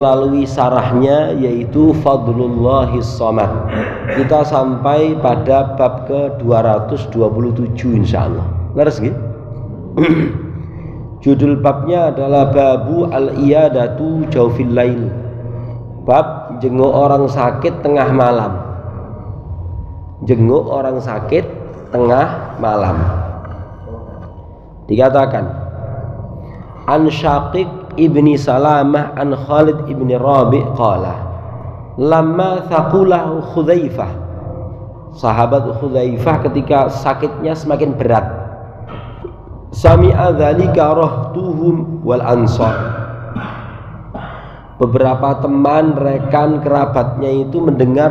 melalui sarahnya yaitu Fadlullahis Shomad. Kita sampai pada bab ke-227 insyaallah. Leres nggih? Judul babnya adalah Babu al-Iyadatu Jaufil Lail. Bab jenguk orang sakit tengah malam. Jenguk orang sakit tengah malam. Dikatakan An Syaqiq ibni Salamah an Khalid ibni Rabi' qala lamma thaqulahu Khudzaifah, sahabat Khudzaifah ketika sakitnya semakin berat, sami'a dzalika rahtuhum wal ansar, beberapa teman, rekan, kerabatnya itu mendengar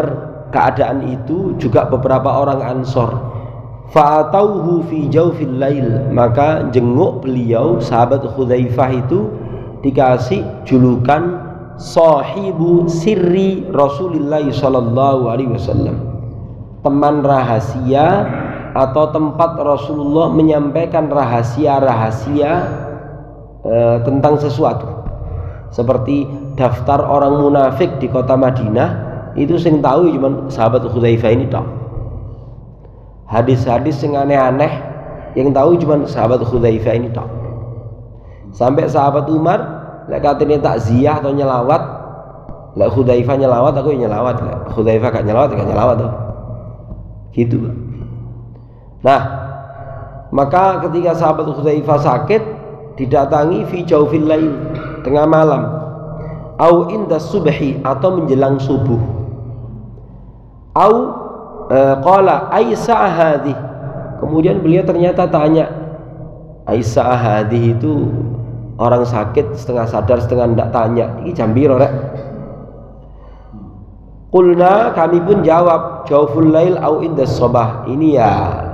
keadaan itu, juga beberapa orang Ansor. Fa'atauhu fi jawfil lail, maka jenguk beliau sahabat Khudzaifah itu dikasih julukan sahibu sirri Rasulullah sallallahu alaihi wasallam, teman rahasia atau tempat Rasulullah menyampaikan rahasia-rahasia tentang sesuatu. Seperti daftar orang munafik di kota Madinah, itu sing tahu cuma sahabat Khudzaifah ini tok. Hadis-hadis yang aneh-aneh yang tahu cuma sahabat Khudzaifah ini tok. Sampai sahabat Umar lek katene takziah atau nyelawat, lek Khudzaifah nyelawat aku ya nyelawat, lek Khudzaifah gak nyelawat ya gak nyelawat tuh. Gitu. Nah, maka ketika sahabat Khudzaifah sakit didatangi fi jaufil lail, tengah malam, au inda subhi atau menjelang subuh, au qala aisa hadhi, kemudian beliau ternyata tanya, aisa hadhi itu orang sakit setengah sadar setengah ndak, tanya iki jam piro rek? Qulna, kami pun jawab, jauful lail au inda sobah, ini ya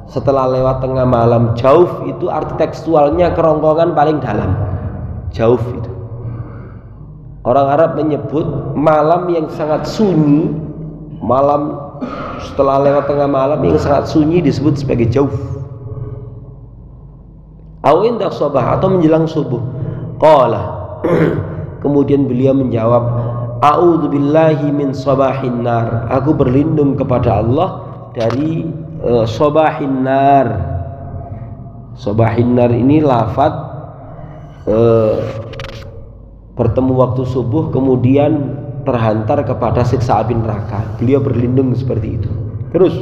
setelah lewat tengah malam. Jauf itu arti tekstualnya kerongkongan paling dalam. Jauf itu orang Arab menyebut malam yang sangat sunyi, malam setelah lewat tengah malam yang sangat sunyi disebut sebagai jauf. Au inda sobah atau menjelang subuh. Qala kemudian beliau menjawab, a'udzubillahi min sobahin nar, aku berlindung kepada Allah dari sobahin nar. Sobahin nar ini lafaz bertemu waktu subuh kemudian terhantar kepada siksa api neraka. Beliau berlindung seperti itu. Terus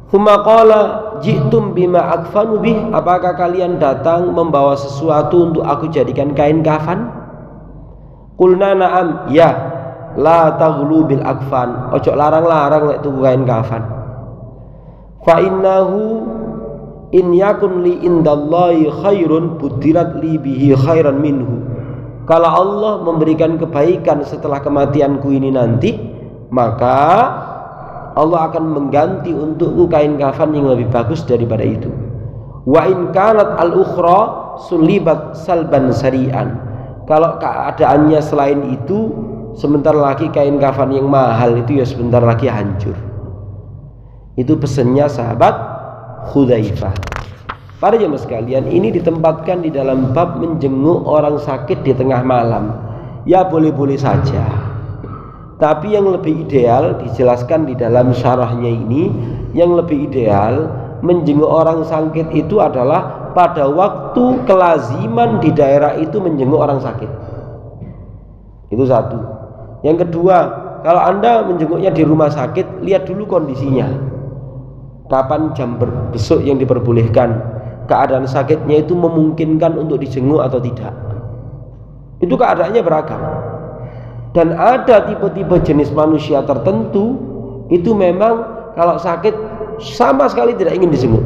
tsumma qala ji'tum bima akfanu bih, apakah kalian datang membawa sesuatu untuk aku jadikan kain kafan? Qulna na'am, ya. La taghlu bil akfan, ojo larang-larang lek tuku kain kafan. Fa innahu in yakun li indallahi khairun budirat li bihi khairan minhu, kalau Allah memberikan kebaikan setelah kematianku ini nanti, maka Allah akan mengganti untukku kain kafan yang lebih bagus daripada itu. Wa in kanat al-ukhra sulibat salban sari'an, kalau keadaannya selain itu, sebentar lagi kain kafan yang mahal itu ya sebentar lagi hancur. Itu pesannya sahabat Khudzaifah. Para jemaah sekalian, ini ditempatkan di dalam bab menjenguk orang sakit di tengah malam. Ya boleh-boleh saja, tapi yang lebih ideal dijelaskan di dalam syarahnya ini, yang lebih ideal menjenguk orang sakit itu adalah pada waktu kelaziman di daerah itu menjenguk orang sakit. Itu satu. Yang kedua, kalau Anda menjenguknya di rumah sakit, lihat dulu kondisinya. Kapan jam besok yang diperbolehkan, keadaan sakitnya itu memungkinkan untuk dijenguk atau tidak. Itu keadaannya beragam. Dan ada tipe-tipe jenis manusia tertentu itu memang kalau sakit sama sekali tidak ingin dijenguk.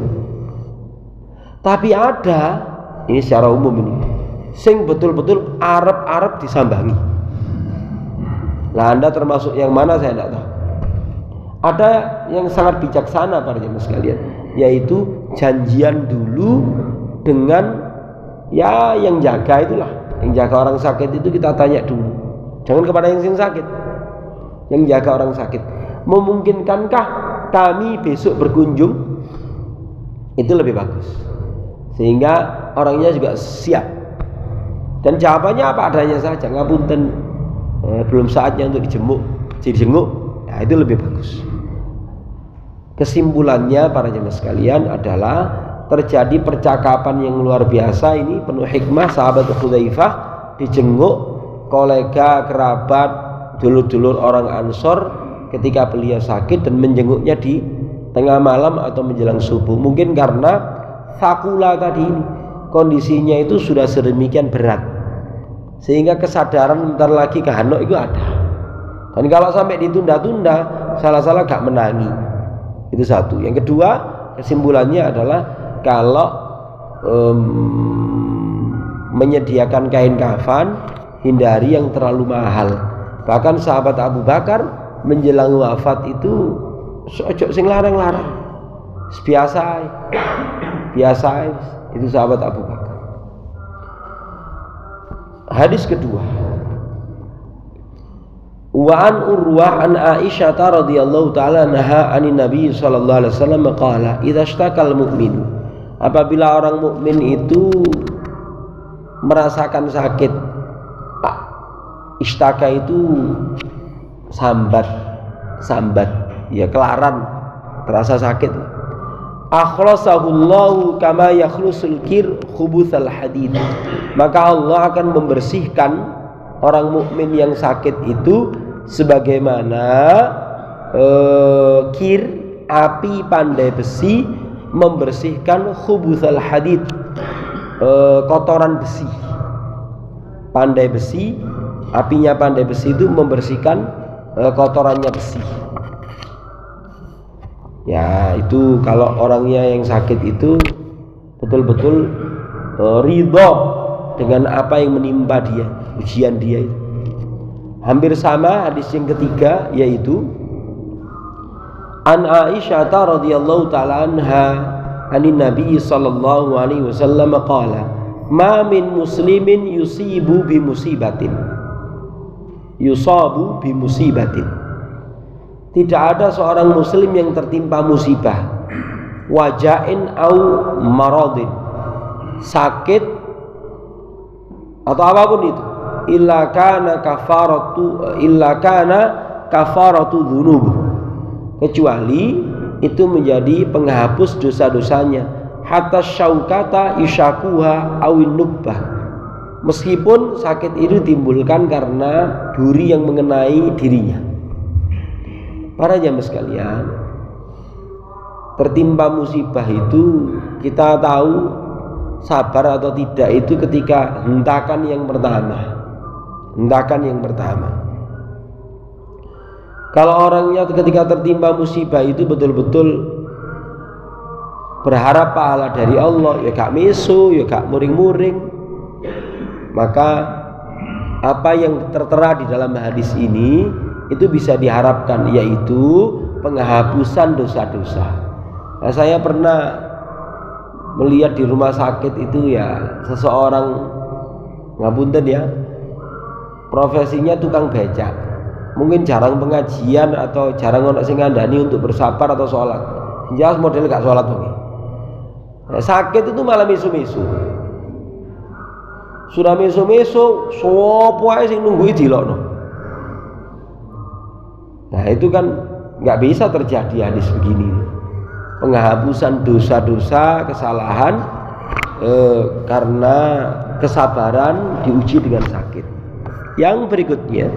Tapi ada, ini secara umum ini, sing betul-betul arep-arep disambangi. Lah Anda termasuk yang mana saya tidak tahu. Ada yang sangat bijaksana para jemaah sekalian, yaitu janjian dulu dengan ya yang jaga itulah, yang jaga orang sakit itu kita tanya dulu. Jangan kepada yang sakit, yang jaga orang sakit, memungkinkankah kami besok berkunjung? Itu lebih bagus, sehingga orangnya juga siap. Dan jawabannya apa adanya saja, ngapunten, belum saatnya untuk dijenguk, ya itu lebih bagus. Kesimpulannya para jemaah sekalian adalah terjadi percakapan yang luar biasa ini penuh hikmah. Sahabat Hudzaifah dijenguk kolega, kerabat, dulur-dulur orang Ansor ketika beliau sakit dan menjenguknya di tengah malam atau menjelang subuh. Mungkin karena fakula tadi ini kondisinya itu sudah sedemikian berat sehingga kesadaran bentar lagi ke Hanok itu ada. Dan kalau sampai ditunda-tunda, salah-salah gak menangi. Itu satu. Yang kedua, kesimpulannya adalah kalau menyediakan kain kafan, hindari yang terlalu mahal. Bahkan sahabat Abu Bakar menjelang wafat itu ojo sing larang-larang. Biasa itu sahabat Abu Bakar. Hadis kedua, wa an Urwah an Aisyah radhiyallahu taala anha anin Nabi sallallahu alaihi wasallam qala idza ishtaqal mu'min, apabila orang mukmin itu merasakan sakit, ishtaka itu sambat ya, kelaran, terasa sakit, akhlasahullahu kama yakhlusul kir khubutsal hadid, maka Allah akan membersihkan orang mukmin yang sakit itu sebagaimana kir, api pandai besi membersihkan khubutsal hadid, kotoran besi. Pandai besi, apinya pandai besi itu membersihkan kotorannya besi. Ya, itu kalau orangnya yang sakit itu betul-betul ridho dengan apa yang menimpa dia, ujian dia itu. Hampir sama hadis yang ketiga, yaitu an Aisyah radhiyallahu taala anha anin Nabi sallallahu alaihi wasallam qala ma min muslimin yusabu bi musibatin, tidak ada seorang muslim yang tertimpa musibah, wajain au maradin, sakit atau apapun itu, illa kana kafaratu dzunub, kecuali itu menjadi penghapus dosa-dosanya, hatta syaukata isyakuha awin nubbah, meskipun sakit itu timbulkan karena duri yang mengenai dirinya. Para jamaah sekalian, tertimpa musibah itu kita tahu sabar atau tidak itu ketika hentakan yang pertama. Kalau orangnya ketika tertimpa musibah itu betul-betul berharap pahala dari Allah, ya gak meso, ya gak muring-muring, maka apa yang tertera di dalam hadis ini itu bisa diharapkan, yaitu penghapusan dosa-dosa. Nah, saya pernah melihat di rumah sakit itu ya seseorang, ngapunten ya, profesinya tukang becak, mungkin jarang pengajian atau jarang ono sing ngandani untuk bersabar atau sholat, jelas model gak sholat mungkin. Nah, sakit itu malah mesu-mesu, sudah mesu-mesu sopo ae sing nunggu dilokno. Nah, itu kan nggak bisa terjadi hadis begini, penghapusan dosa-dosa, kesalahan karena kesabaran diuji dengan sakit. Yang berikutnya,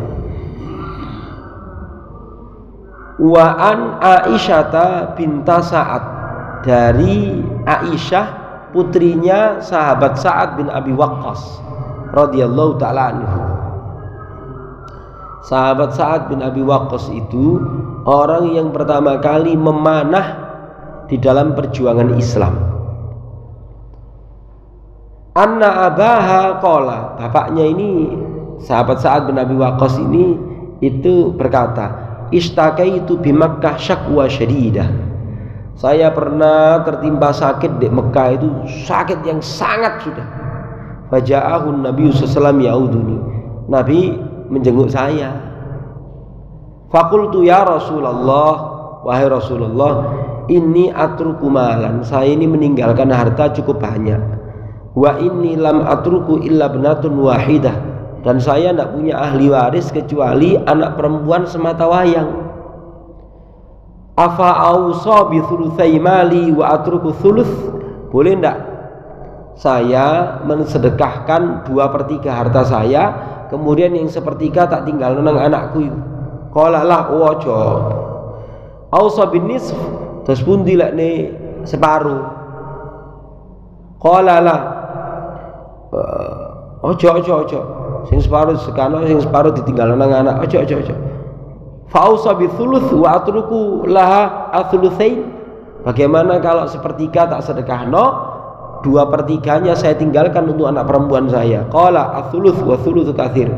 wa an Aisyata binta Sa'ad, dari Aisyah putrinya sahabat Sa'ad bin Abi Waqqas radhiyallahu taala anhu. Sahabat Sa'ad bin Abi Waqqas itu orang yang pertama kali memanah di dalam perjuangan Islam. Anna abaha qala, bapaknya ini sahabat Sa'ad bin Abi Waqqas ini itu berkata, istakaitu bi Makkah syakwa syadidah, saya pernah tertimpa sakit di Mekah, itu sakit yang sangat sudah. Faja'ahun Nabi sallallahu alaihi wasallam yauduni, Nabi menjenguk saya. Fakultu ya Rasulullah, wahai Rasulullah, ini atruku malan, saya ini meninggalkan harta cukup banyak. Wa inni lam atruku illa benatun wahidah, dan saya tidak punya ahli waris kecuali anak perempuan semata wayang. Afa ausa bi thulutsai mali wa atruku thuluts, boleh tidak saya mensedekahkan 2/3 harta saya, kemudian yang 1/3 tak tinggal nang anakku. Qala la waja ausa bin nisf, terus pun dilakne separuh. Qala la ojo sing separuh sekano, sing separuh ditinggal nang anak. Ojo fa ausa bi thuluts wa atruku laha athulutsain, bagaimana kalau 1/3 tak sedekahno, 2/3-nya saya tinggalkan untuk anak perempuan saya. Qala athuluts wa thulutsu katsir,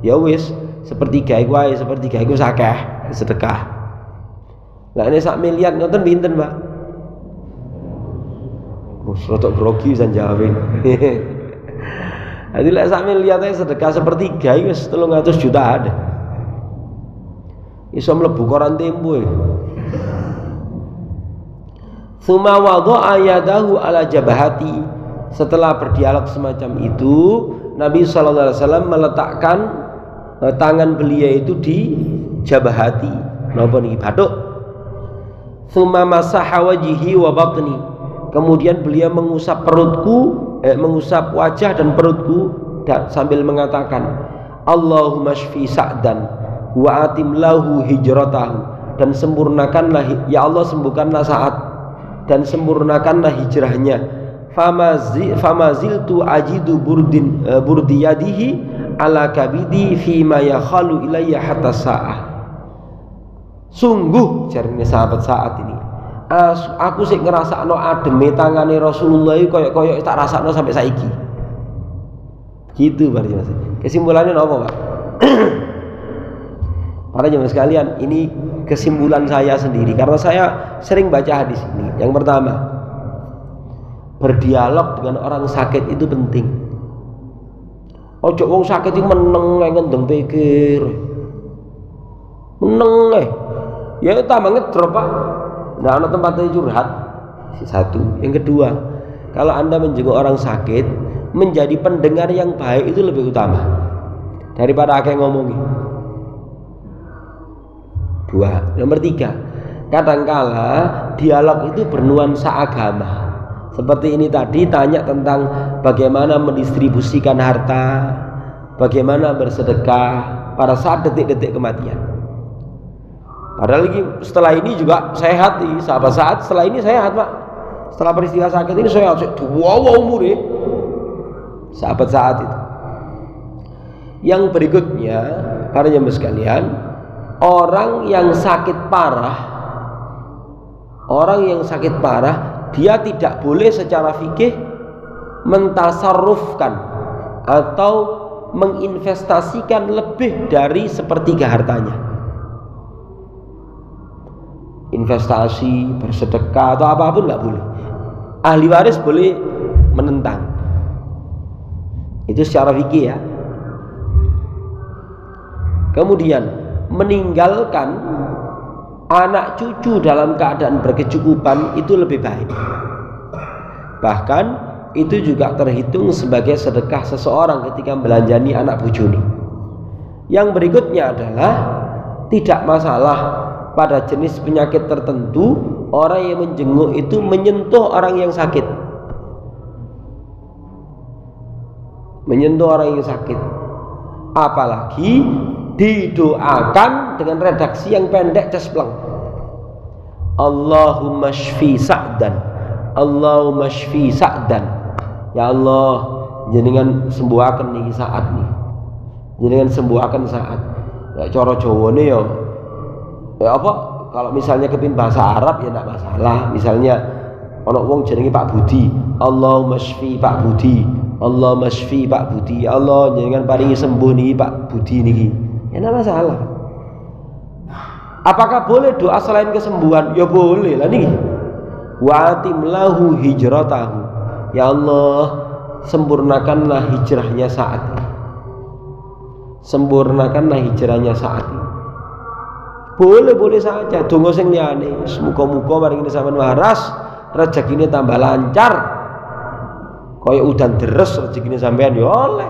ya wis 1/3 iku ae, 1/3 iku sakeh sedekah. Lah ini 1 miliar ngoten pinten, Pak? Mus rotok grogi san jawabin. Jadi lek 1 miliar ae sedekah 1/3 iku wis 300 juta ada. Iso mlebu koran Tempo. Tsumma wada'a yadahu ala jabahati. Setelah berdialog semacam itu, Nabi sallallahu alaihi wasallam meletakkan tangan beliau itu di jabahati. Napa niki bathuk? Tsumma masaha wajhi wa batni. Kemudian beliau mengusap perutku, mengusap wajah dan perutku sambil mengatakan, Allahumma shfi Sa'dan wa atim lahu hijratahu, dan sempurnakanlah ya Allah, sembuhkanlah Sa'ad dan sempurnakanlah hijrahnya. Famaziltu ajidu burdi yadihi ala kabidi fima yakhalu ilayya hatta sa'ah. Sungguh jarine sahabat Sa'ad ini, aku sik ngrasakno ademe tangane Rasulullah iki koyo-koyo tak rasakno sampai saiki. Gitu berarti Mas. Kesimpulannya apa, Pak? Para jemaah sekalian, ini kesimpulan saya sendiri karena saya sering baca hadis ini. Yang pertama, berdialog dengan orang sakit itu penting. Ojo wong sakit itu meneng ngendeng pikir. Meneng ya tambah ngedrop, Pak. Nah, ana tempatnya curhat. Satu. Yang kedua, kalau Anda menjenguk orang sakit, menjadi pendengar yang baik itu lebih utama daripada akeh ngomongi. 2. Nomor 3, kadangkala dialog itu bernuansa agama. Seperti ini tadi, tanya tentang bagaimana mendistribusikan harta, bagaimana bersedekah pada saat detik-detik kematian. Padahal lagi setelah ini juga sehat nih, sahabat Sa'ad setelah ini sehat, Pak. Setelah peristiwa sakit ini sehat, wow umurnya sahabat Sa'ad itu. Yang berikutnya, para jemaah sekalian, orang yang sakit parah, dia tidak boleh secara fikih mentasarrufkan atau menginvestasikan lebih dari 1/3 hartanya. Investasi, bersedekah atau apapun nggak boleh. Ahli waris boleh menentang. Itu secara fikih ya. Kemudian meninggalkan anak cucu dalam keadaan berkecukupan itu lebih baik. Bahkan itu juga terhitung sebagai sedekah seseorang ketika belanjani anak bojone. Yang berikutnya adalah tidak masalah pada jenis penyakit tertentu orang yang menjenguk itu menyentuh orang yang sakit. Menyentuh orang yang sakit. Apalagi didoakan dengan redaksi yang pendek cespleng. Allahumma shfi Sa'dan, Allahumma shfi Sa'dan. Ya Allah, jenengan sembuhaken niki Sa'ad nih. Jenengan sembuhaken Sa'ad. Ya cara Jawane ya apa? Kalau misalnya kepin bahasa Arab ya enggak masalah. Misalnya ana wong jenenge Pak Budi, Allahumma shfi Pak Budi, Allahumma shfi Pak Budi. Ya Allah, jenengan paringi sembuh niki Pak Budi niki. Ya enggak masalah. Apakah boleh doa selain kesembuhan? Ya boleh lah nih. Wa atim lahu hijratahu. Ya Allah, sempurnakanlah hijrahnya Sa'ad. Sempurnakanlah hijrahnya Sa'ad. Boleh saja. Donga sing liyane, muga-muga maring sampeyan waras, rezekine tambah lancar. Kaya udan deres rezekine sampeyan ya oleh.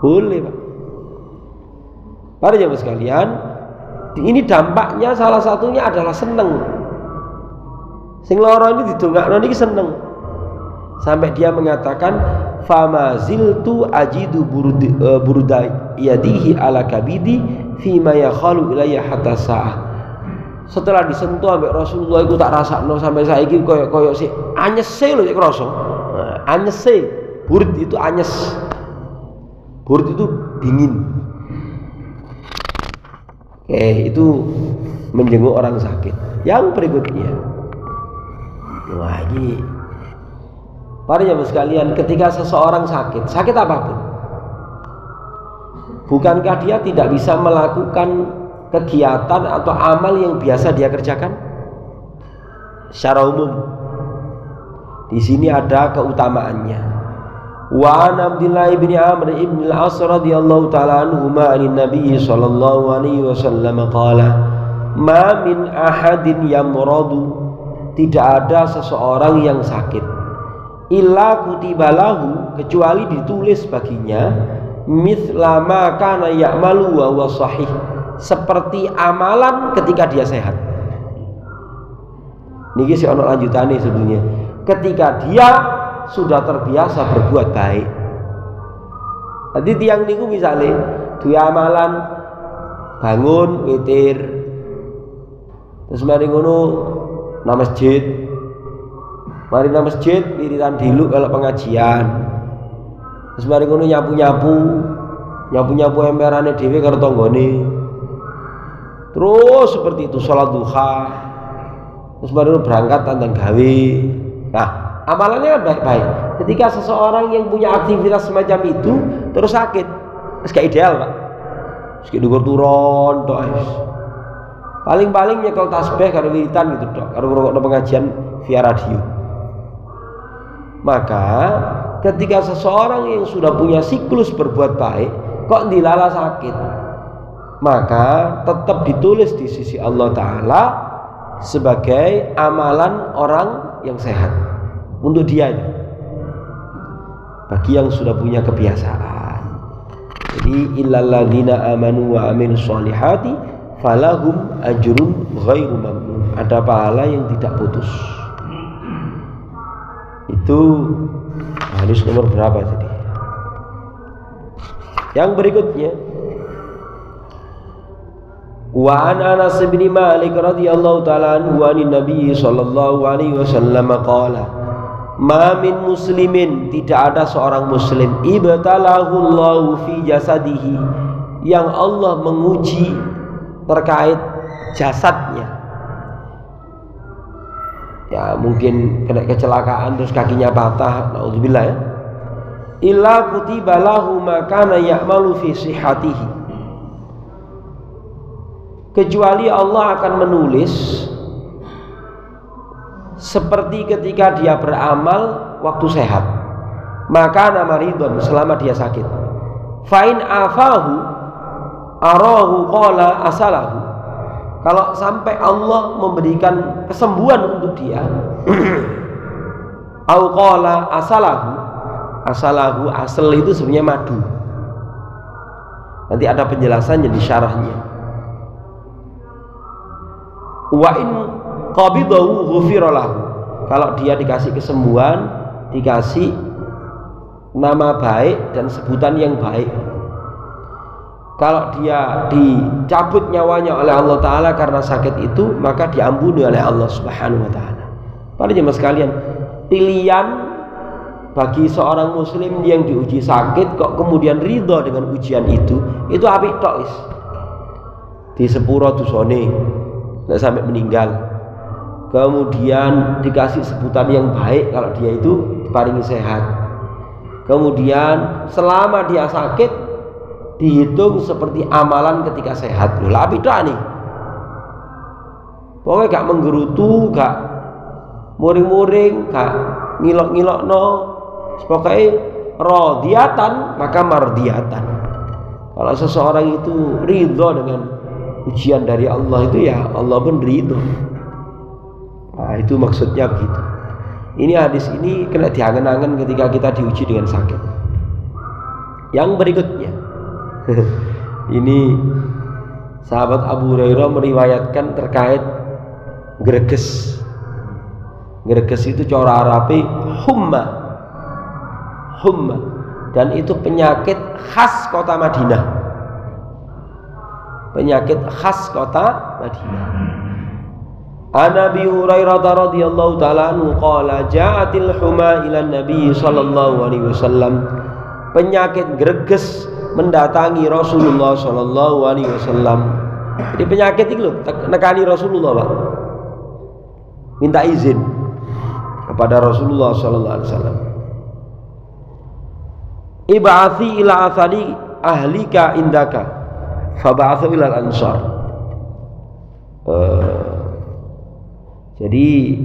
Boleh, Pak. Para jamaah sekalian, ini dampaknya salah satunya adalah seneng. Sing loro ini didongakno niki seneng. Sampai dia mengatakan fama ziltu ajidu burda yadihi ala kabidi fima yakhalu ilayya hatta sa'ah. Setelah disentuh ambek Rasulullah iku tak rasakno sampai saiki koyo sik anyese lho sik krasa. Anyese, burd itu anyes. Burd itu dingin. Itu menjenguk orang sakit. Yang berikutnya, wah ini para jamaah sekalian, ketika seseorang sakit apapun, bukankah dia tidak bisa melakukan kegiatan atau amal yang biasa dia kerjakan? Secara umum, di sini ada keutamaannya. Wa an Abdullah bin Amr ibn al-As radhiyallahu ta'ala anhuma 'an Nabi sallallahu alaihi wasallam qala ma min ahadin yamradu, tidak ada seseorang yang sakit illa kutibalahu, kecuali ditulis baginya mithla ma kana ya'malu wa huwa sahih, seperti amalan ketika dia sehat. Niki sih ono lanjutane sebenarnya. Ketika dia sudah terbiasa berbuat baik. Tadi tiang niku misalnya dua amalan bangun witir, terus mari ngono nang masjid, mari nang masjid wiritan dulu kalau pengajian, terus mari ngono nyapu emberane dhewe karo tanggane, terus seperti itu salat duha, terus mari berangkat tandang gawe. Nah, amalannya kan baik-baik. Ketika seseorang yang punya aktivitas semacam itu terus sakit, itu gak ideal, Pak. Terus kayak dukur turun tok. Paling-paling nyekel tasbih karo wiritan gitu tok, karo ngrungokno pengajian via radio. Maka ketika seseorang yang sudah punya siklus berbuat baik kok dilala sakit, maka tetap ditulis di sisi Allah Ta'ala sebagai amalan orang yang sehat untuk dia ini, bagi yang sudah punya kebiasaan. Jadi illalladzina amanu wa amilus sholihati falahum ajrun ghairu mamnun, ada pahala yang tidak putus. Itu hadis nomor berapa tadi? Yang berikutnya, wa an Anas bin Malik radhiyallahu ta'ala anhu an Nabi sallallahu alaihi wasallam qala ma min muslimin, tidak ada seorang muslim ibtalahu Allahu fi jasadihi, yang Allah menguji terkait jasadnya. Ya mungkin kena kecelakaan terus kakinya patah, naudzubillah ya. Illa kutiba lahu ma kana ya'malu fi sihhatihi, kecuali Allah akan menulis seperti ketika dia beramal waktu sehat. Maka nama ridon, selama dia sakit. Fa'in afahu arahu qala asalahu, kalau sampai Allah memberikan kesembuhan untuk dia au qala asalahu, asal itu sebenarnya madu. Nanti ada penjelasannya di syarahnya. Wa in qabidahu ghufira lahu, kalau dia dikasih kesembuhan, dikasih nama baik dan sebutan yang baik. Kalau dia dicabut nyawanya oleh Allah Ta'ala karena sakit itu, maka diampuni oleh Allah Subhanahu wa Ta'ala. Para jemaah sekalian, pilihan bagi seorang muslim yang diuji sakit kok kemudian ridho dengan ujian itu apik tok is. Di sepuro dosane nek sampai meninggal, kemudian dikasih sebutan yang baik kalau dia itu diparingi sehat, kemudian selama dia sakit dihitung seperti amalan ketika sehat. Lho lah apik tok nih, pokoknya gak menggerutu, gak muring-muring, gak ngilok-ngilokno, pokoknya radiyatan maka mardiyatan. Kalau seseorang itu ridho dengan ujian dari Allah itu, ya Allah pun ridho. Nah itu maksudnya begitu. Ini hadis ini kena diangen-angen ketika kita diuji dengan sakit. Yang berikutnya, Ini sahabat Abu Hurairah meriwayatkan terkait greges. Greges itu cara Arabi humma. Dan itu penyakit khas kota Madinah. Penyakit khas kota Madinah. An Abi Hurairah radhiyallahu ta'ala anhu qala ja'atil huma ila Nabi sallallahu alaihi wasallam. Penyakit greges mendatangi Rasulullah sallallahu alaihi wasallam. Jadi penyakit itu loh nekani Rasulullah, Pak. Minta izin kepada Rasulullah sallallahu alaihi wasallam. Ib'athi ila athari ahlika indaka. Fab'athu ila al-ansar. Jadi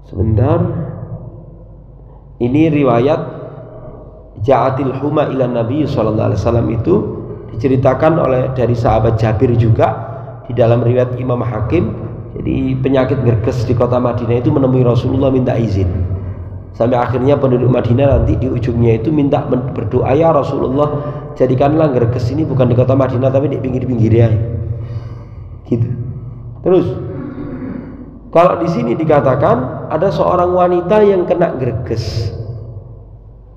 sebentar, ini riwayat ja'atil huma ila Nabi sallallahu alaihi wasallam itu diceritakan dari sahabat Jabir juga di dalam riwayat Imam Hakim. Jadi penyakit greges di kota Madinah itu menemui Rasulullah minta izin. Sampai akhirnya penduduk Madinah nanti di ujungnya itu minta berdoa, ya Rasulullah, jadikanlah greges ini bukan di kota Madinah tapi di pinggir-pinggirnya. Gitu. Terus kalau di sini dikatakan ada seorang wanita yang kena greges,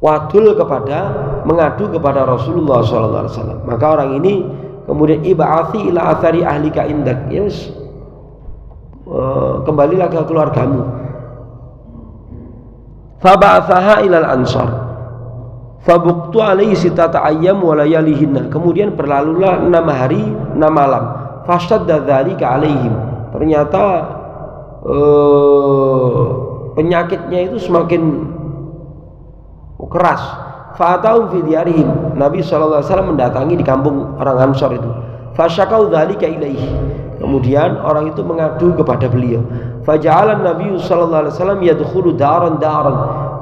wadul mengadu kepada Rasulullah SAW. Maka orang ini kemudian ib'athi ila athari ahlika indak, yes, kembalilah ke keluargamu. Faba'athaha ilal ansar fabuktu alaihi sitata ayyam wa layalihinna. Kemudian berlalulah 6 hari 6 malam. Fashadda dzalika alaihim. Ternyata penyakitnya itu semakin keras. Fa'atahum fi diyarihim. Nabi sallallahu alaihi wasallam mendatangi di kampung orang Ansar itu. Fasyakau dzalika ilaihi. Kemudian orang itu mengadu kepada beliau. Faja'alan Nabi sallallahu alaihi wasallam yadkhulu daran.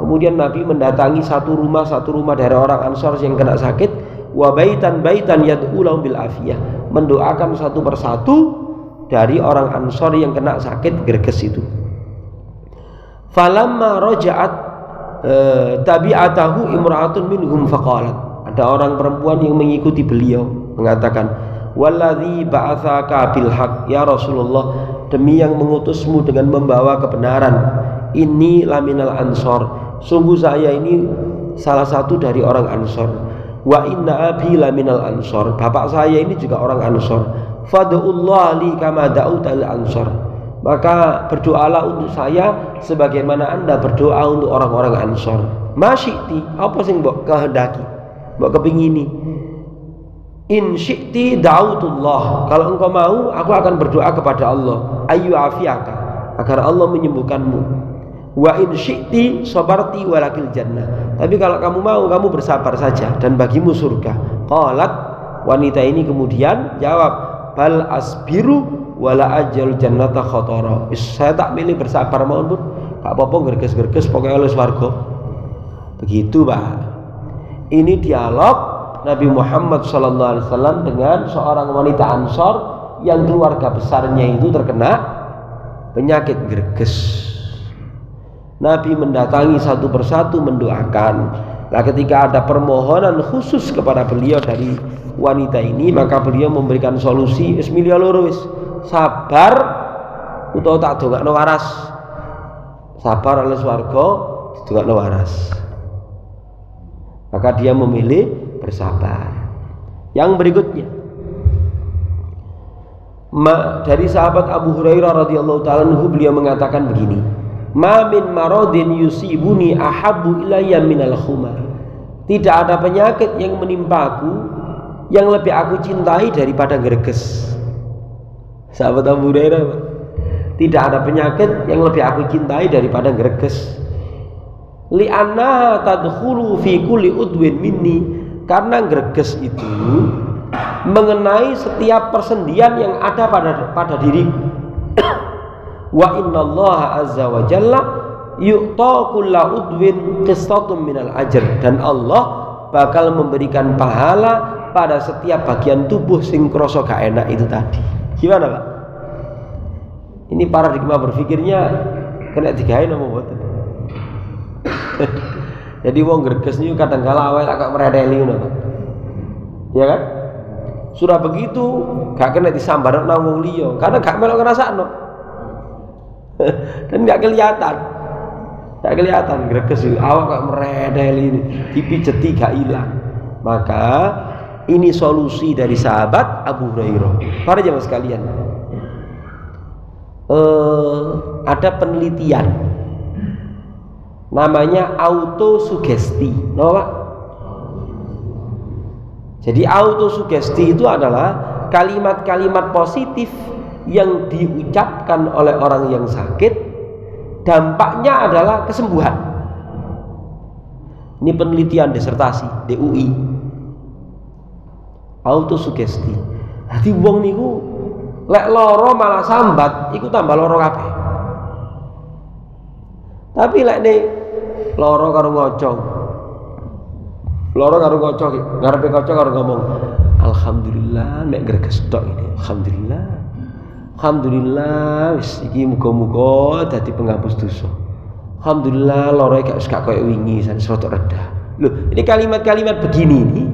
Kemudian Nabi mendatangi satu rumah dari orang Ansar yang kena sakit. Wa baitan yad'u lahum bil afiyah, mendoakan satu persatu dari orang Ansar yang kena sakit greges itu. Falamma raja'at tabi'atahu imra'atun minhum faqalat. Ada orang perempuan yang mengikuti beliau mengatakan, walladzi ba'atsaka bil haq, ya Rasulullah, demi yang mengutusmu dengan membawa kebenaran, ini laminal ansor, sungguh saya ini salah satu dari orang Ansor. Wa inna abi laminal ansor, bapak saya ini juga orang Ansor. Fad'ullah li kama da'uta al ansor, maka berdoalah untuk saya sebagaimana anda berdoa untuk orang-orang Ansor. Masyikti, apa sing mbok kehendaki, mbok kepingini. In syi'ti da'utullah, kalau engkau mau aku akan berdoa kepada Allah, ayu afiyaka, agar Allah menyembuhkanmu. Wa in syi'ti sabarti walakil jannah, tapi kalau kamu mau kamu bersabar saja dan bagimu surga. Qalat, wanita ini kemudian jawab, bal asbiru wala ajal jannata khatara. Saya tak milih bersabar mohon pun, gak apa-apa gerges-gerges pokoknya oleh swarga. Begitu, Pak. Ini dialog Nabi Muhammad SAW dengan seorang wanita Ansor yang keluarga besarnya itu terkena penyakit greges. Nabi mendatangi satu persatu mendoakan. Nah, ketika ada permohonan khusus kepada beliau dari wanita ini, maka beliau memberikan solusi, bismillah loro wis, sabar utawa tak dongakno waras. Sabar oleh swarga, didongakno waras. Maka dia memilih bersabar. Yang berikutnya, dari sahabat Abu Hurairah radhiyallahu ta'ala anhu, beliau mengatakan begini, ma min maradin yusibuni ahabbu ilayya minal khumar. Tidak ada penyakit yang menimpaku yang lebih aku cintai daripada greges. Sahabat Abu Hurairah, tidak ada penyakit yang lebih aku cintai daripada greges. Li'annaha tadkhulu fi kulli udwin minni, karena greges itu mengenai setiap persendian yang ada pada diriku. Wa innallaha azza wa jalla yu'ta kulla udwin qisatun minal ajr, dan Allah bakal memberikan pahala pada setiap bagian tubuh sing krasa gak enak itu tadi. Gimana, Pak? Ini paradigma berpikirnya kena digawe napa mboten? Jadi wong greges niku kadang kala awake agak meredeli ngono Pak. Ya kan? Sudah begitu gak kena disambar nang wong liya karena gak melok ngrasakno. Dan gak kelihatan. Gak kelihatan greges awak kok meredeli ini, dipijeti gak hilang. Maka ini solusi dari sahabat Abu Hurairah. Para jemaah sekalian, ada penelitian namanya autosugesti. Nah, Pak. Jadi autosugesti itu adalah kalimat-kalimat positif yang diucapkan oleh orang yang sakit, dampaknya adalah kesembuhan. Ini penelitian disertasi DUI. Autosugesti. Jadi wong niku lek loro malah sambat, iku tambah loro kabeh. Tapi lek nek loro karo ngocong, loro karo ngocong, ngarepe kanca karo ngomong, alhamdulillah nek greges tok ini. Alhamdulillah. Alhamdulillah wis iki muga-muga dadi penghapus dosa. Alhamdulillah loro gak koyo wingi sanes rada reda. Loh, ini kalimat-kalimat begini ini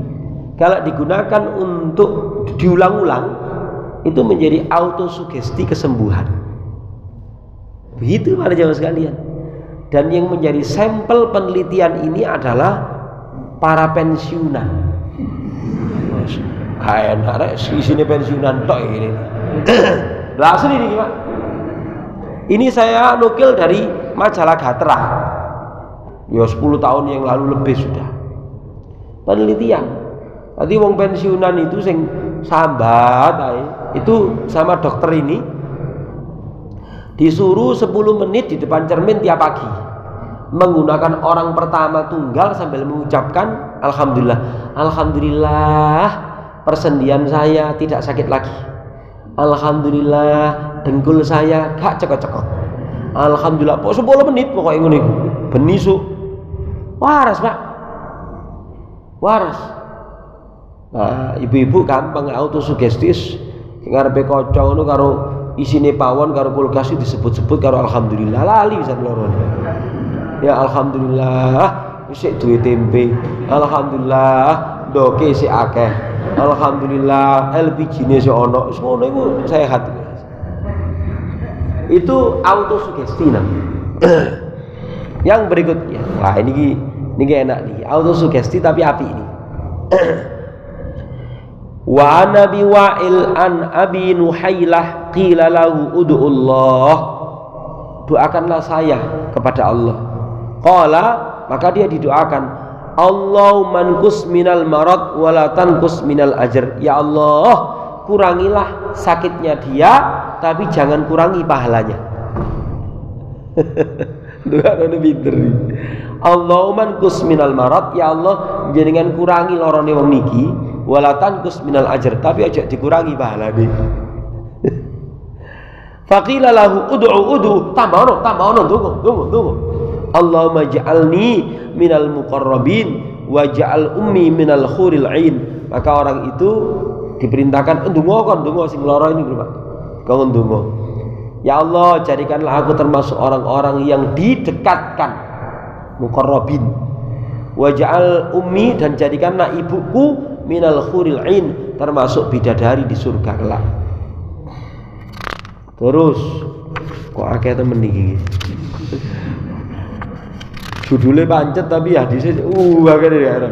kalau digunakan untuk diulang-ulang itu menjadi autosugesti kesembuhan. Begitu para jamaah sekalian. Dan yang menjadi sampel penelitian ini adalah para pensiunan. Kayak enak isine pensiunan tok ini. Lah asli ini Pak. Ini saya nukil dari majalah Gatra. Ya 10 tahun yang lalu lebih sudah. Penelitian. Tadi wong pensiunan itu sing sambat itu sama dokter ini disuruh 10 menit di depan cermin tiap pagi menggunakan orang pertama tunggal sambil mengucapkan alhamdulillah. Alhamdulillah persendian saya tidak sakit lagi. Alhamdulillah dengkul saya gak cekot-cekot. Alhamdulillah pok 10 menit pokoknya ngono iku. Ben isuk waras Pak. Waras. Nah, ibu-ibu gampang autosugestis ngarepe kaca ngono karo isine pawon karo kulkas disebut-sebut karo alhamdulillah lali bisa lorone. Ya alhamdulillah isik duwe tempe. Alhamdulillah doke isik akeh. Alhamdulillah LPG-ne isik ono. Wis ngono iku sehat. Itu autosugesti namanya. Yang berikutnya, wah ini enak nih, autosugesti tapi api ini. Wa Nabi Wa'il an Abi Nuhailah qila lahu ud'ullah, doakanlah saya kepada Allah. Qala, maka dia didoakan, Allahumma nqus minal marad wa la tanqus minal ajr. Ya Allah, kurangilah sakitnya dia tapi jangan kurangi pahalanya. Doa pinter. Allahumma nqus minal marad, ya Allah jenengan kurangi lorone wong niki, wala tanqus minal ajr, tapi aja dikurangi pahalane. Faqila lahu ud'u tambah ono tunggu. Allahumma ja'alni minal muqarrabin wa ja'al ummi minal khuril ain. Maka orang itu diperintahkan ndonga sing lara ini Pak. Kau ndonga. Ya Allah, jadikanlah aku termasuk orang-orang yang didekatkan, muqarrabin. Wa ja'al ummi, dan jadikanlah ibuku minal khuril ain, termasuk bidadari di surga kelak. Terus kok akeh temen iki. Judulnya pancet tapi hadisnya akeh ya.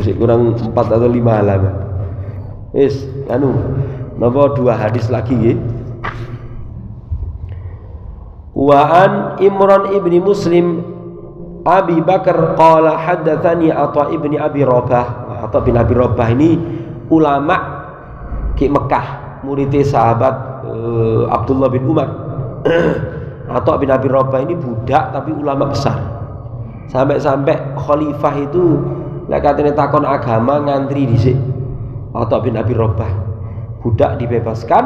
Sik kurang 4 atau 5 halaman. Wis, napa 2 hadis lagi nggih. Wa an Imran ibni Muslim Abi Bakar qala haddatsani Atha ibni Abi Rabah. Atha bin Abi Rabah ini ulama di Mekah, muridnya sahabat Abdullah bin Umar. Atha bin Abi Rabah ini budak tapi ulama besar. Sampai-sampai khalifah itu lek katene takon agama ngantri dhisik. Atha bin Abi Rabah budak dibebaskan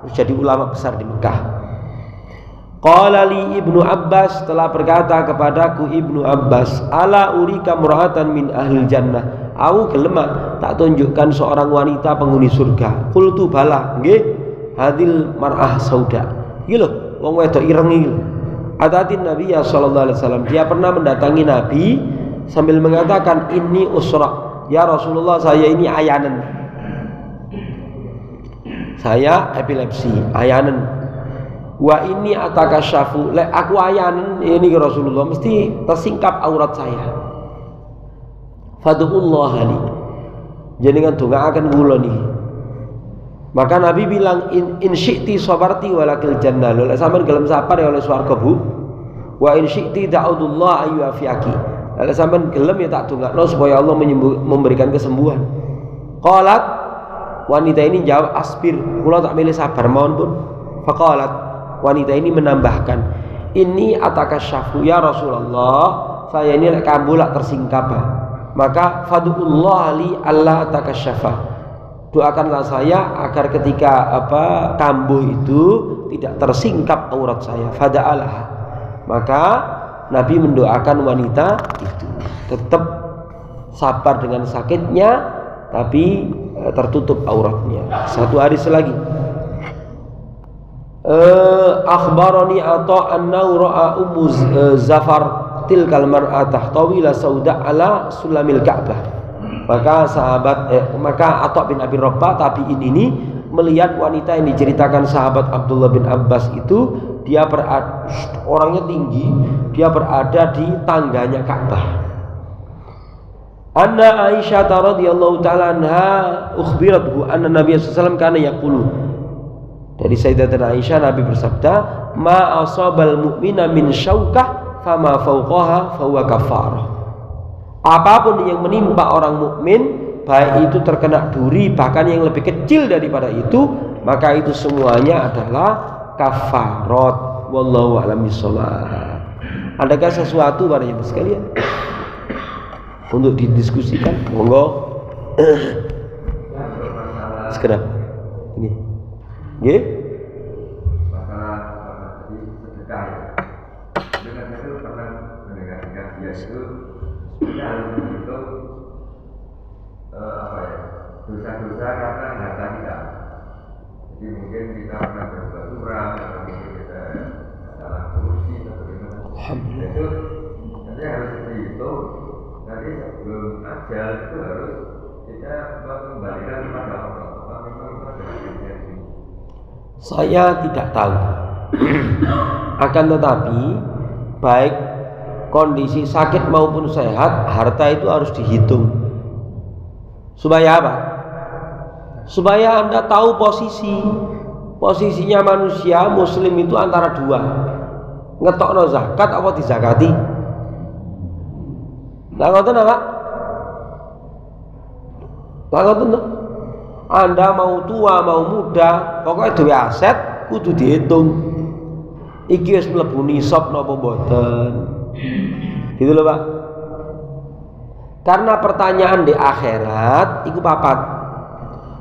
terus jadi ulama besar di Mekah. Qala li Ibnu Abbas, telah berkata kepadaku Ibnu Abbas, ala urika mura'atan min ahlil jannah, aku gelema tak tunjukkan seorang wanita penghuni surga. Qultu bala, nggih, hadil mar'ah sauda. Iki lho wong wedok ireng iki. Atatin Nabi sallallahu alaihi wasallam, dia pernah mendatangi Nabi sambil mengatakan ini usra, ya Rasulullah saya ini ayanan, saya epilepsi ayanan, wa ini atakasyafu, lek aku ayanan ini ke Rasulullah mesti tersingkap aurat saya, fadullah li, jenengan dongaaken kula niki. Maka Nabi bilang in syi'ti sabarti walakil jannah, lek sampean gelem sabar ya oleh swarga Bu, wa in syi'ti da'udullah ayu afiaki, lek sampean gelem ya tak dongakno supaya Allah memberikan kesembuhan. Qalat, wanita ini jawab asbir, kula tak milih sabar mawon pun. Faqalat, wanita ini menambahkan, ini atakasyafu ya Rasulullah, saya ini lek kambuh lak tersingkap. Maka fadullah li Allah atakasyafa, doakanlah saya agar ketika kambuh itu tidak tersingkap aurat saya. Fada'alah, maka Nabi mendoakan wanita itu tetap sabar dengan sakitnya, tapi tertutup auratnya. Satu hadis lagi, akhbarani Atha annahu ra'a ummu Zafar tilkal mar'atah tawila sauda ala sulamil Ka'bah. Maka Atha bin Abi Rabbah tabi'in ini melihat wanita yang diceritakan sahabat Abdullah bin Abbas itu, dia orangnya tinggi, dia berada di tangganya Ka'bah. Anna Aisyah radhiyallahu ta'ala anha ukhbirathu anna Nabi sallallahu alaihi wasallam kana yaqulu, dari Sayyidatina Aisyah Nabi bersabda, ma asabal mu'mina min syaukah fama fawqaha fahuwa kafarah. Apapun yang menimpa orang mukmin, baik itu terkena duri bahkan yang lebih kecil daripada itu, maka itu semuanya adalah kafarat. Wallahu a'lam bishawab. Adakah sesuatu pada ibu sekalian untuk didiskusikan? Monggo. Sekedap. Nggih. Masalah sedekah ya. Dengan itu pernah mendengarkan dia itu harus menghitung dosa-dosa karena harta kita. Jadi mungkin kita pernah berbuat curang, atau mungkin kita salah korupsi atau bagaimana. Itu nanti harus dihitung. Nanti sebelum ajal itu harus kita mengembalikan kepada Allah. Memang saya tidak tahu. Akan tetapi baik kondisi sakit maupun sehat, harta itu harus dihitung. Supaya apa? Supaya Anda tahu posisinya manusia muslim itu antara dua, ngetokno zakat apa dizakati. Lah ngoten apa? Lah ngoten. Anda mau tua mau muda, pokoknya duwe aset kudu dihitung. Iki wis mlebu nisab napa mboten. Gitu loh Pak. Karena pertanyaan di akhirat iku papat.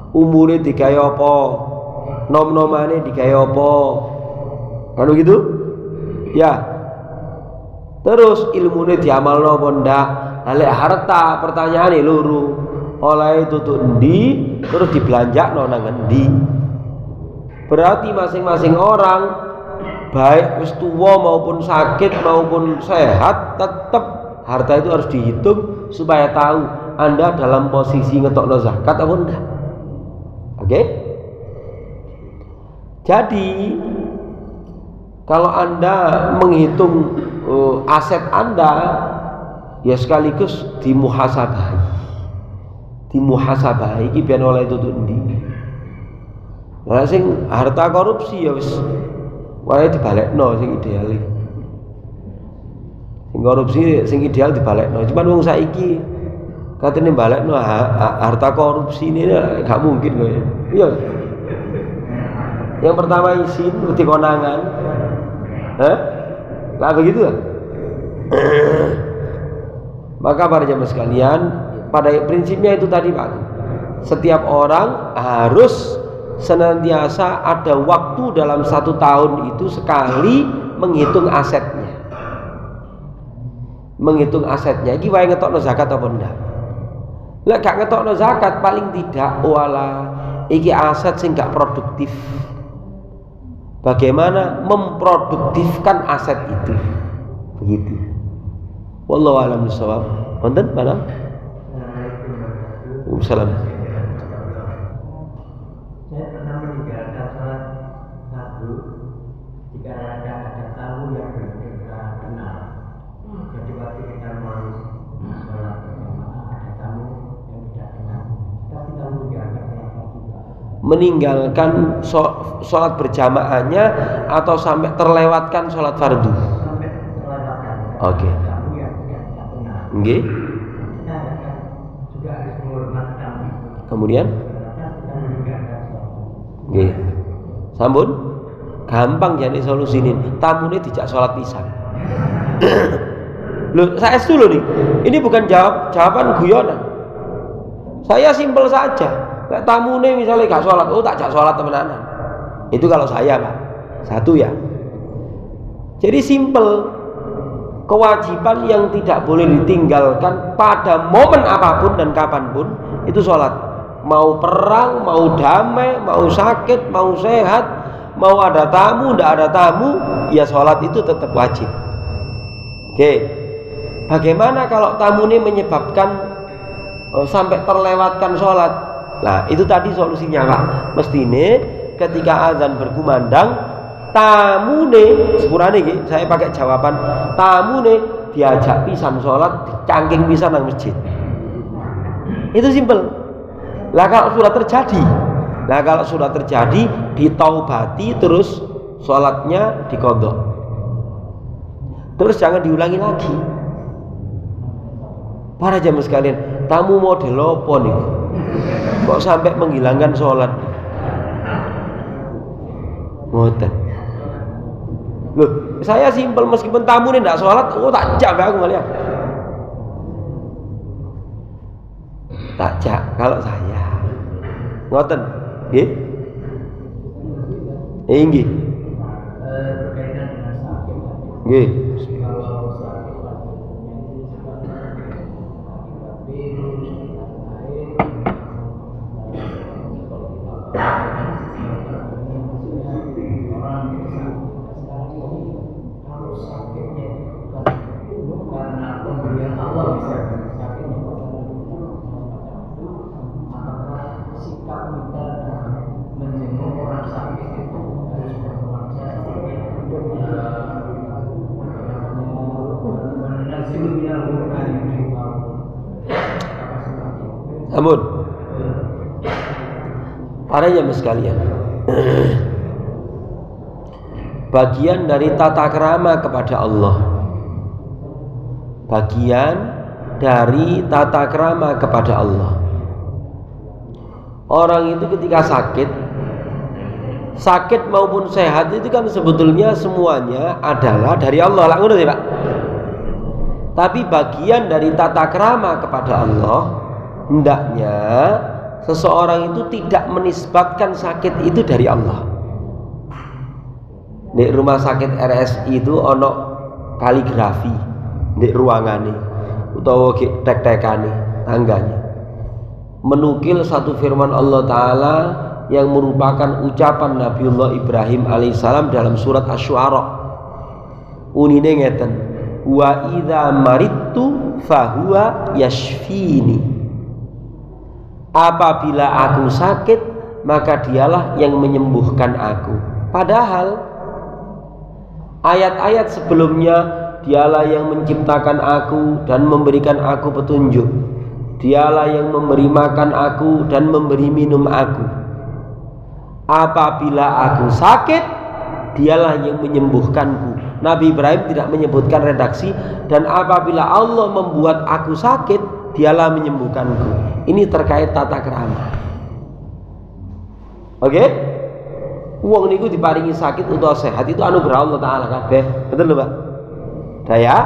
Umure digawe apa? Nom-nomane digawe apa? Kan gitu? Ya. Terus ilmune diamalno apa ndak? Lek harta pertanyaane loro. Oleh tutuk endi, terus dibelanjakno nang endi. Berarti masing-masing orang baik wis tua maupun sakit maupun sehat, tetap harta itu harus dihitung supaya tahu Anda dalam posisi ngetokno zakat apa enggak. Oke? Jadi kalau Anda menghitung aset Anda, ya sekaligus dimuhasabah. Dimuhasabah iki ben oleh tutuk endi. Lah sing harta korupsi ya wis wae dibalekno sing ideal. Sing korupsi sing ideal dibalekno. Cuman wong saiki katene balekno harta korupsi ini gak mungkin kok. Iya. Yang pertama izin wedi konangan. Lah begitu kan? Maka para jamaah sekalian, pada prinsipnya itu tadi Pak. Setiap orang harus senantiasa ada waktu dalam 1 tahun itu sekali menghitung asetnya. Menghitung asetnya. Iki wae ngetokno zakat apa ndak? Lek gak ngetokno zakat paling tidak wala iki aset sing gak produktif. Bagaimana memproduktifkan aset itu? Begitu. Wallahu a'lam bishawab. Wonten mana? Waalaikumsalam. Saya pernah meninggalkan sholat satu jika ada tamu yang belum kita kenal. Jadi waktu kita mau sholat berjamaah ada tamu yang tidak kenal, tapi tamu meninggalkan sholat juga. Meninggalkan sholat berjamaahnya atau sampai terlewatkan sholat fardu? Sampai terlewatkan. Oke. Tamu yang tidak kita kenal. Nggih. Kita juga harus menghormati tamu. Kemudian? Kita meninggalkan sholat. Nggih. Sampun? Gampang jadi solusi ini. Tamune dijak sholat pisan. Loh, saya dulu nih. Ini bukan jawaban guyonan. Saya simpel saja. Kayak tamune misalnya gak sholat, oh tak jak sholat temenanan. Itu kalau saya, Pak. Satu ya. Jadi simpel. Kewajiban yang tidak boleh ditinggalkan pada momen apapun dan kapanpun itu sholat. Mau perang, mau damai, mau sakit, mau sehat, mau ada tamu, tidak ada tamu, ya sholat itu tetap wajib. Oke. Bagaimana kalau tamu ini menyebabkan sampai terlewatkan sholat? Nah, itu tadi solusinya, Pak. Mestine ketika azan berkumandang, tamune sepurane iki saya pakai jawaban tamune diajak pisan sholat, dicangking pisan nang masjid. Itu simpel. Lah kalau sudah terjadi ditaubati terus sholatnya diqadha. Terus jangan diulangi lagi. Para jamaah sekalian, tamu model apa nih? Kok sampai menghilangkan sholat? Ngoten. Loh, saya simpel meskipun tamu ini tidak sholat, oh tak jak aku ngeliat. Tak jak kalau saya. Ngoten, nggih? Nggih. Berkaitan dengan sakit. Nggih. Kalau sakit pada umumnya itu sebabnya akibat virus, akibat lain. Kalau kita orang sekarang ini kalau sakitnya bukan karena pemberian Allah bisa sakitnya apakah sikap kita menjenguk orang sakit itu harus bernuansa seperti Ampun. Para jamaah sekalian, bagian dari tata krama kepada Allah, bagian dari tata krama kepada Allah. Orang itu ketika sakit maupun sehat itu kan sebetulnya semuanya adalah dari Allah. Lah ngono ya, Pak. Tapi bagian dari tata krama kepada Allah, hendaknya seseorang itu tidak menisbatkan sakit itu dari Allah. Di rumah sakit RSI itu ono kaligrafi di ruangane utawa tek-tekane tangganya menukil satu firman Allah Ta'ala yang merupakan ucapan Nabiullah Ibrahim alaihissalam dalam surat Asy-Syu'ara. Unine ngeten, wa idza maridtu fahuwa yashfini. Apabila aku sakit, maka dialah yang menyembuhkan aku. Padahal ayat-ayat sebelumnya, dialah yang menciptakan aku dan memberikan aku petunjuk. Dialah yang memberi makan aku dan memberi minum aku. Apabila aku sakit, dialah yang menyembuhkanku. Nabi Ibrahim tidak menyebutkan redaksi, dan apabila Allah membuat aku sakit, dialah menyembuhkanku. Ini terkait tata krama. Oke? Wong niku diparingi sakit utawa sehat itu anugerah Allah Ta'ala kabeh. Betul lho, Pak? Daya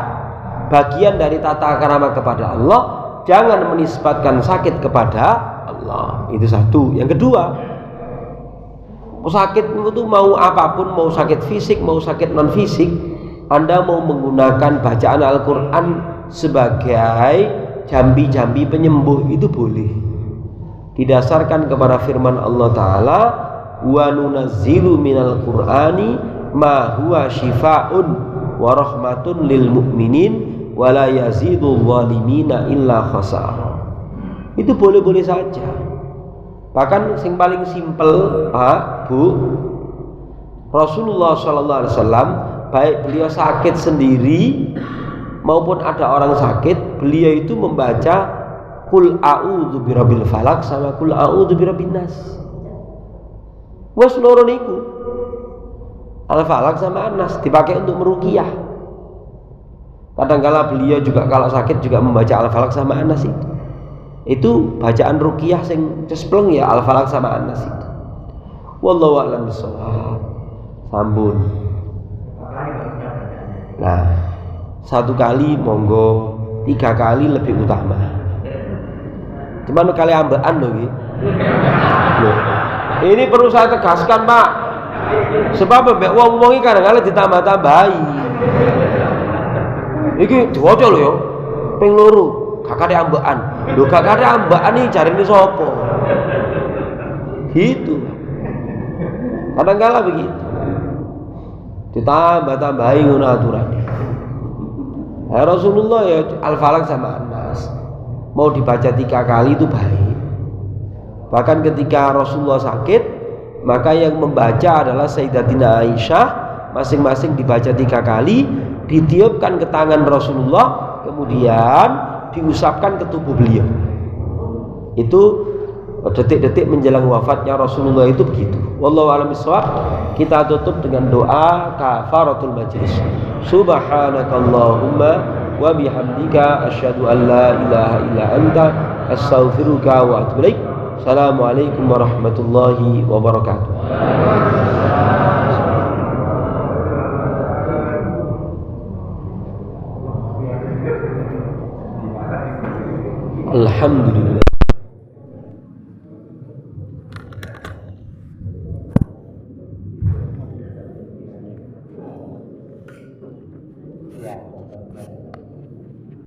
bagian dari tata krama kepada Allah, jangan menisbatkan sakit kepada Allah. Itu satu. Yang kedua, sakit itu mau apapun, mau sakit fisik, mau sakit non fisik, Anda mau menggunakan bacaan Al-Quran sebagai jambi-jambi penyembuh itu boleh, didasarkan kepada firman Allah Ta'ala, wa nunazzilu minal qur'ani ma huwa shifaa'un wa rahmatun lil mu'minin wala yazidul zalimina illa khasara. Itu boleh-boleh saja. Bahkan yang paling simpel, Pak, Bu, Rasulullah sallallahu alaihi wasallam baik beliau sakit sendiri maupun ada orang sakit, beliau itu membaca Qul a'udzu birabbil falaq sama Qul a'udzu birabbin nas. Wes loro niku. Al-Falaq sama An-Nas dipakai untuk meruqyah. Kadang-kala beliau juga kalau sakit juga membaca Al-Falaq sama An-Nas itu. Itu bacaan ruqyah sing cespleng ya Al-Falaq sama An-Nas itu. Wallahu a'lam bishawab. Sambun. Nah, 1 kali monggo, 3 kali lebih utama. Cuman kali ambaan loh gitu. Loh. Ini perlu saya tegaskan, Pak. Sebab mbek wong-wong iki kadang-kadang ditambah-tambahi. Iki diwaca lho ya. Ping 2, gak kate ambekan. Lho gak kate ambekan iki jarine sapa? Gitu. Kadang-kadang begitu. Ditambah-tambahi ngono aturane. Rasulullah ya Al-Falaq sama An-Nas. Mau dibaca 3 kali itu baik. Bahkan ketika Rasulullah sakit, maka yang membaca adalah Sayyidatina Aisyah, masing-masing dibaca 3 kali, ditiupkan ke tangan Rasulullah, kemudian diusapkan ke tubuh beliau. Itu detik-detik menjelang wafatnya Rasulullah itu begitu. Wallahu a'lam bishawab. Kita tutup dengan doa kafaratul majlis. Subhanakallahumma wa bihamdika asyhadu an la ilaha illa anta astaghfiruka wa atubu ilaik. Assalamualaikum warahmatullahi wabarakatuh. Alhamdulillah. Ya.